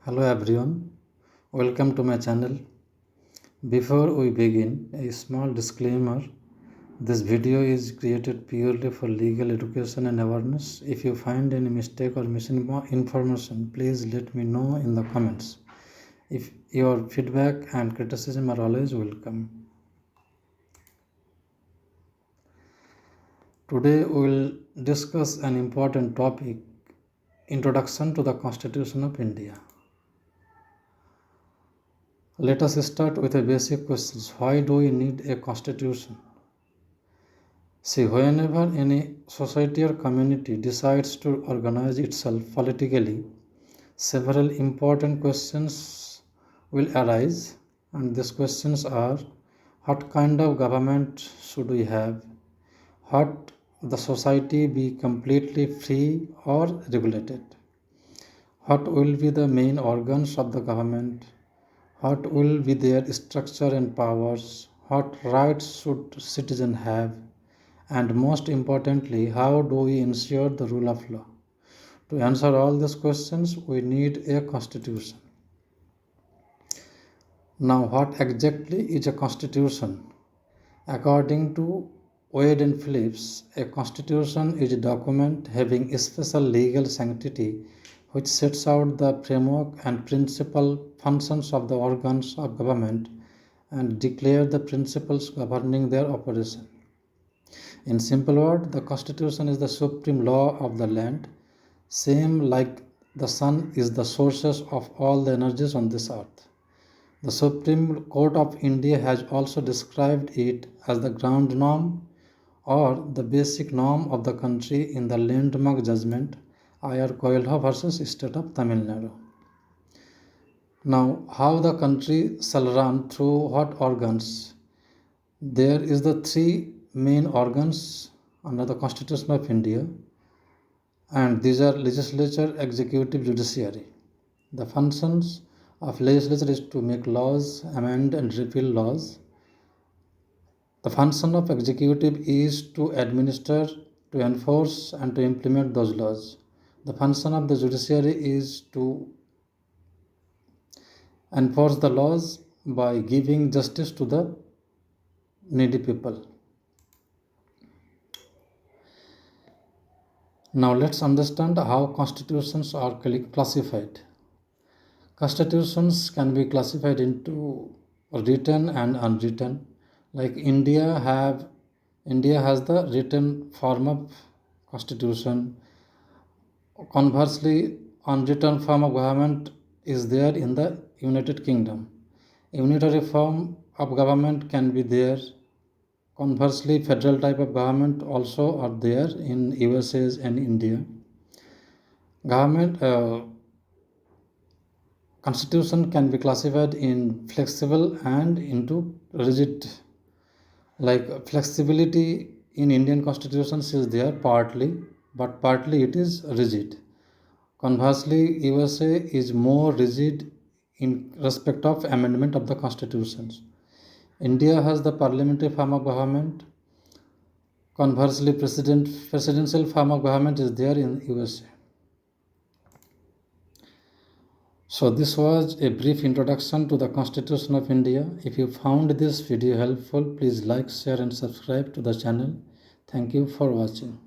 Hello everyone, welcome to my channel. Before we begin, a small disclaimer. This video is created purely for legal education and awareness. If you find any mistake or misinformation, please let me know in the comments. If your feedback and criticism are always welcome. Today we will discuss an important topic, Introduction to the Constitution of India. Let us start with a basic question. Why do we need a constitution? See, whenever any society or community decides to organize itself politically, several important questions will arise, and these questions are: what kind of government should we have? What the society be completely free or regulated? What will be the main organs of the government? What will be their structure and powers? What rights should citizens have? And most importantly, how do we ensure the rule of law? To answer all these questions, we need a constitution. Now, what exactly is a constitution? According to Wade and Phillips, a constitution is a document having a special legal sanctity which sets out the framework and principal functions of the organs of government and declare the principles governing their operation. In simple words, the constitution is the supreme law of the land, same like the sun is the sources of all the energies on this earth. The Supreme Court of India has also described it as the ground norm or the basic norm of the country in the landmark judgment Ayar Coelho versus State of Tamil Nadu. Now, how the country shall run through what organs? There is the three main organs under the Constitution of India, and these are legislature, executive, judiciary. The functions of legislature is to make laws, amend and repeal laws. The function of executive is to administer, to enforce and to implement those laws. The function of the judiciary is to enforce the laws by giving justice to the needy people. Now let's understand how constitutions are classified. Constitutions can be classified into written and unwritten. Like India has the written form of constitution. Conversely, unwritten form of government is there in the United Kingdom. Unitary form of government can be there. Conversely, federal type of government also are there in USA and India. Constitution can be classified in flexible and into rigid. Like flexibility in Indian constitutions is there partly, but partly it is rigid. Conversely, USA is more rigid in respect of amendment of the constitutions. India has the parliamentary form of government. Conversely, presidential form of government is there in USA. So this was a brief introduction to the Constitution of India. If you found this video helpful, please like, share and subscribe to the channel. Thank you for watching.